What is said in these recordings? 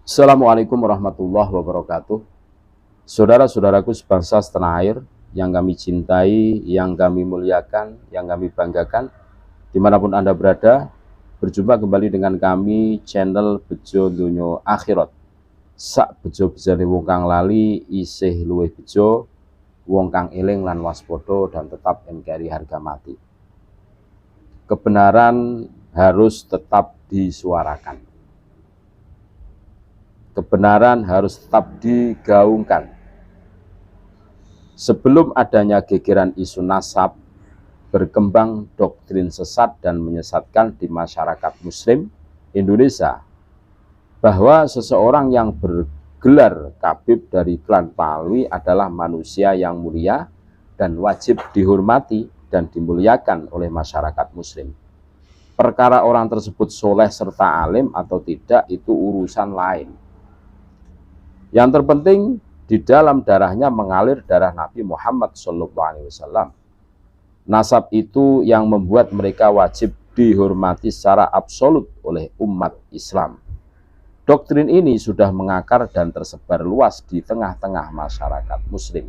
Assalamualaikum warahmatullahi wabarakatuh. Saudara-saudaraku sebangsa setanah air yang kami cintai, yang kami muliakan, yang kami banggakan, dimanapun Anda berada, berjumpa kembali dengan kami channel Bejo Dunyo Akhirat. Sak bejo bejane wong kang lali isih luwih bejo, wong kang eling lan waspada dan tetap NKRI harga mati. Kebenaran harus tetap disuarakan. Kebenaran harus tetap digaungkan. Sebelum adanya gegeran isu nasab, berkembang doktrin sesat dan menyesatkan di masyarakat Muslim Indonesia, bahwa seseorang yang bergelar Khabib dari klan Pahlawi adalah manusia yang mulia dan wajib dihormati dan dimuliakan oleh masyarakat Muslim. Perkara orang tersebut soleh serta alim atau tidak itu urusan lain. Yang terpenting, di dalam darahnya mengalir darah Nabi Muhammad SAW. Nasab itu yang membuat mereka wajib dihormati secara absolut oleh umat Islam. Doktrin ini sudah mengakar dan tersebar luas di tengah-tengah masyarakat Muslim.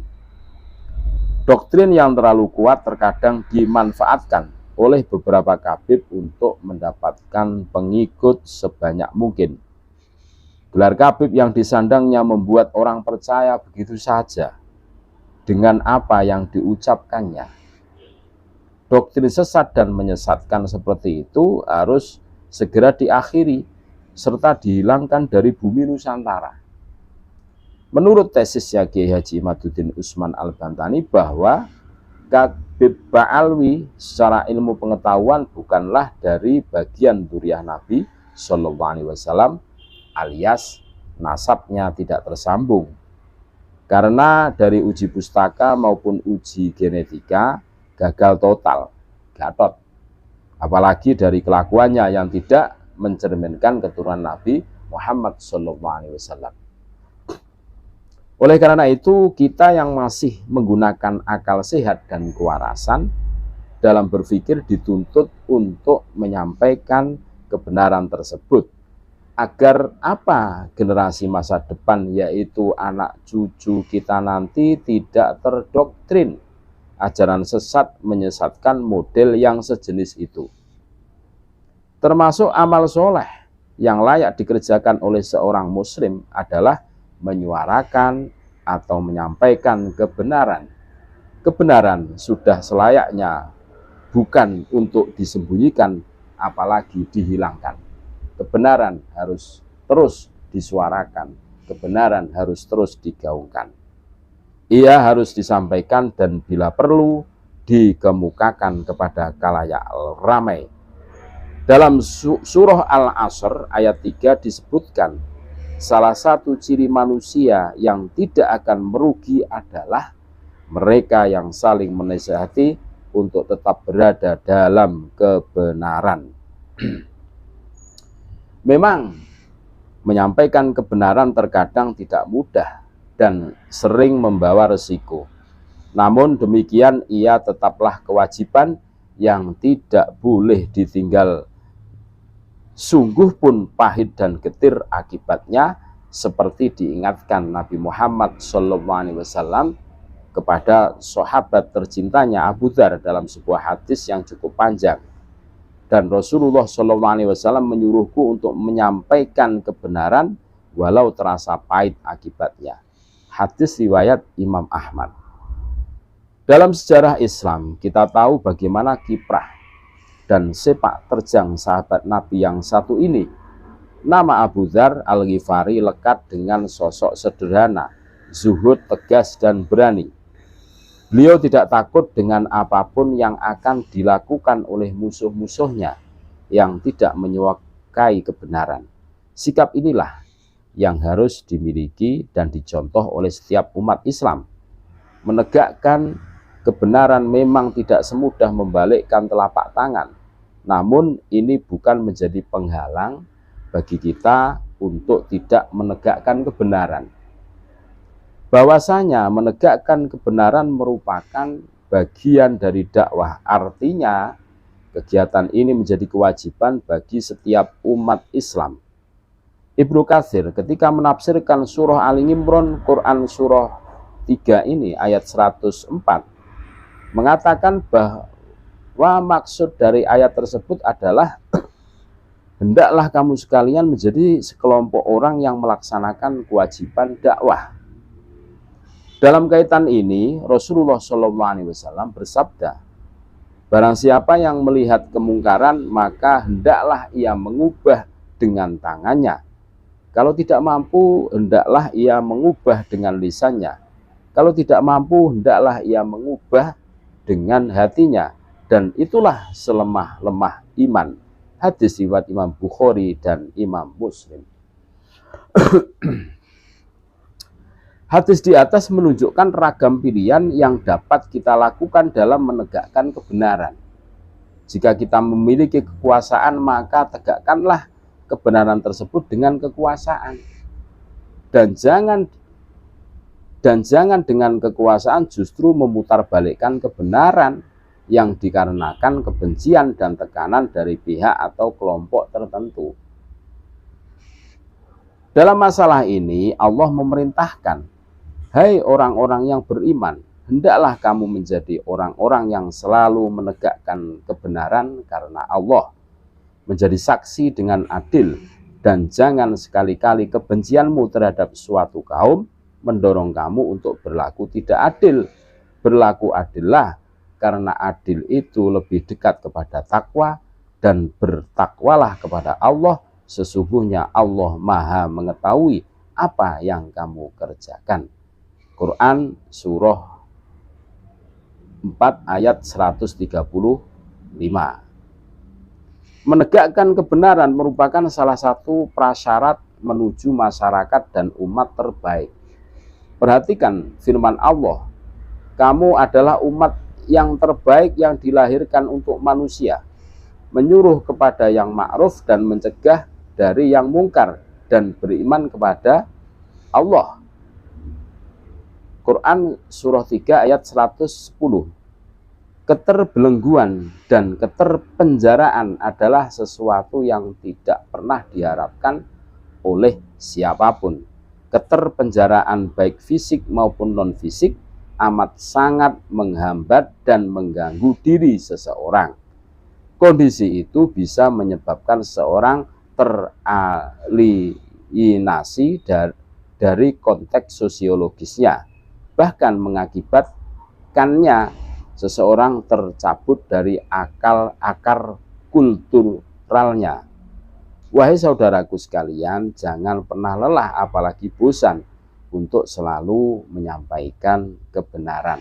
Doktrin yang terlalu kuat terkadang dimanfaatkan oleh beberapa khabib untuk mendapatkan pengikut sebanyak mungkin. Gelar Khabib yang disandangnya membuat orang percaya begitu saja dengan apa yang diucapkannya. Doktrin sesat dan menyesatkan seperti itu harus segera diakhiri serta dihilangkan dari bumi Nusantara. Menurut tesisnya Kiai Haji Imaduddin Usman Al-Bantani bahwa Khabib Ba'alwi secara ilmu pengetahuan bukanlah dari bagian dzurriyyah Nabi SAW, alias nasabnya tidak tersambung. Karena dari uji pustaka maupun uji genetika gagal total, gatot. Apalagi dari kelakuannya yang tidak mencerminkan keturunan Nabi Muhammad SAW. Oleh karena itu, kita yang masih menggunakan akal sehat dan kewarasan dalam berpikir dituntut untuk menyampaikan kebenaran tersebut. Agar apa generasi masa depan, yaitu anak cucu kita nanti, tidak terdoktrin ajaran sesat menyesatkan model yang sejenis itu. Termasuk amal soleh yang layak dikerjakan oleh seorang muslim adalah menyuarakan atau menyampaikan kebenaran. Kebenaran sudah selayaknya, bukan untuk disembunyikan apalagi dihilangkan. Kebenaran harus terus disuarakan, kebenaran harus terus digaungkan. Ia harus disampaikan dan bila perlu dikemukakan kepada khalayak ramai. Dalam surah Al-Asr ayat 3 disebutkan, salah satu ciri manusia yang tidak akan merugi adalah mereka yang saling menasihati untuk tetap berada dalam kebenaran. Memang menyampaikan kebenaran terkadang tidak mudah dan sering membawa resiko. Namun demikian ia tetaplah kewajiban yang tidak boleh ditinggal. Sungguh pun pahit dan getir akibatnya, seperti diingatkan Nabi Muhammad SAW kepada sahabat tercintanya Abu Dzar dalam sebuah hadis yang cukup panjang. Dan Rasulullah SAW menyuruhku untuk menyampaikan kebenaran walau terasa pahit akibatnya. Hadis riwayat Imam Ahmad. Dalam sejarah Islam kita tahu bagaimana kiprah dan sepak terjang sahabat Nabi yang satu ini. Nama Abu Dzar Al-Ghifari lekat dengan sosok sederhana, zuhud, tegas dan berani. Beliau tidak takut dengan apapun yang akan dilakukan oleh musuh-musuhnya yang tidak menyukai kebenaran. Sikap inilah yang harus dimiliki dan dicontoh oleh setiap umat Islam. Menegakkan kebenaran memang tidak semudah membalikkan telapak tangan, namun ini bukan menjadi penghalang bagi kita untuk tidak menegakkan kebenaran. Bahwasanya menegakkan kebenaran merupakan bagian dari dakwah. Artinya kegiatan ini menjadi kewajiban bagi setiap umat Islam. Ibnu Katsir ketika menafsirkan surah Ali Imran Quran surah 3 ini ayat 104 mengatakan bahwa maksud dari ayat tersebut adalah hendaklah kamu sekalian menjadi sekelompok orang yang melaksanakan kewajiban dakwah. Dalam kaitan ini Rasulullah SAW bersabda, barang siapa yang melihat kemungkaran maka hendaklah ia mengubah dengan tangannya. Kalau tidak mampu hendaklah ia mengubah dengan lisannya. Kalau tidak mampu hendaklah ia mengubah dengan hatinya. Dan itulah selemah-lemah iman. Hadis riwayat Imam Bukhari dan Imam Muslim. Hadis di atas menunjukkan ragam pilihan yang dapat kita lakukan dalam menegakkan kebenaran. Jika kita memiliki kekuasaan, maka tegakkanlah kebenaran tersebut dengan kekuasaan. Dan jangan dengan kekuasaan justru memutarbalikkan kebenaran yang dikarenakan kebencian dan tekanan dari pihak atau kelompok tertentu. Dalam masalah ini Allah memerintahkan, hai orang-orang yang beriman, hendaklah kamu menjadi orang-orang yang selalu menegakkan kebenaran karena Allah, menjadi saksi dengan adil, dan jangan sekali-kali kebencianmu terhadap suatu kaum mendorong kamu untuk berlaku tidak adil. Berlaku adillah, karena adil itu lebih dekat kepada takwa, dan bertakwalah kepada Allah, sesungguhnya Allah Maha mengetahui apa yang kamu kerjakan. Quran surah 4 ayat 135. Menegakkan kebenaran merupakan salah satu prasyarat menuju masyarakat dan umat terbaik. Perhatikan firman Allah, kamu adalah umat yang terbaik yang dilahirkan untuk manusia, menyuruh kepada yang ma'ruf dan mencegah dari yang mungkar, dan beriman kepada Allah. Quran surah 3 ayat 110. Keterbelengguan dan keterpenjaraan adalah sesuatu yang tidak pernah diharapkan oleh siapapun. Keterpenjaraan baik fisik maupun non-fisik amat sangat menghambat dan mengganggu diri seseorang. Kondisi itu bisa menyebabkan seseorang teralienasi dari konteks sosiologisnya, bahkan mengakibatkannya seseorang tercabut dari akar kulturalnya. Wahai saudaraku sekalian, jangan pernah lelah apalagi bosan untuk selalu menyampaikan kebenaran.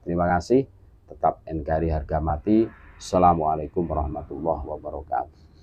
Terima kasih. Tetap NKRI harga mati. Assalamualaikum warahmatullahi wabarakatuh.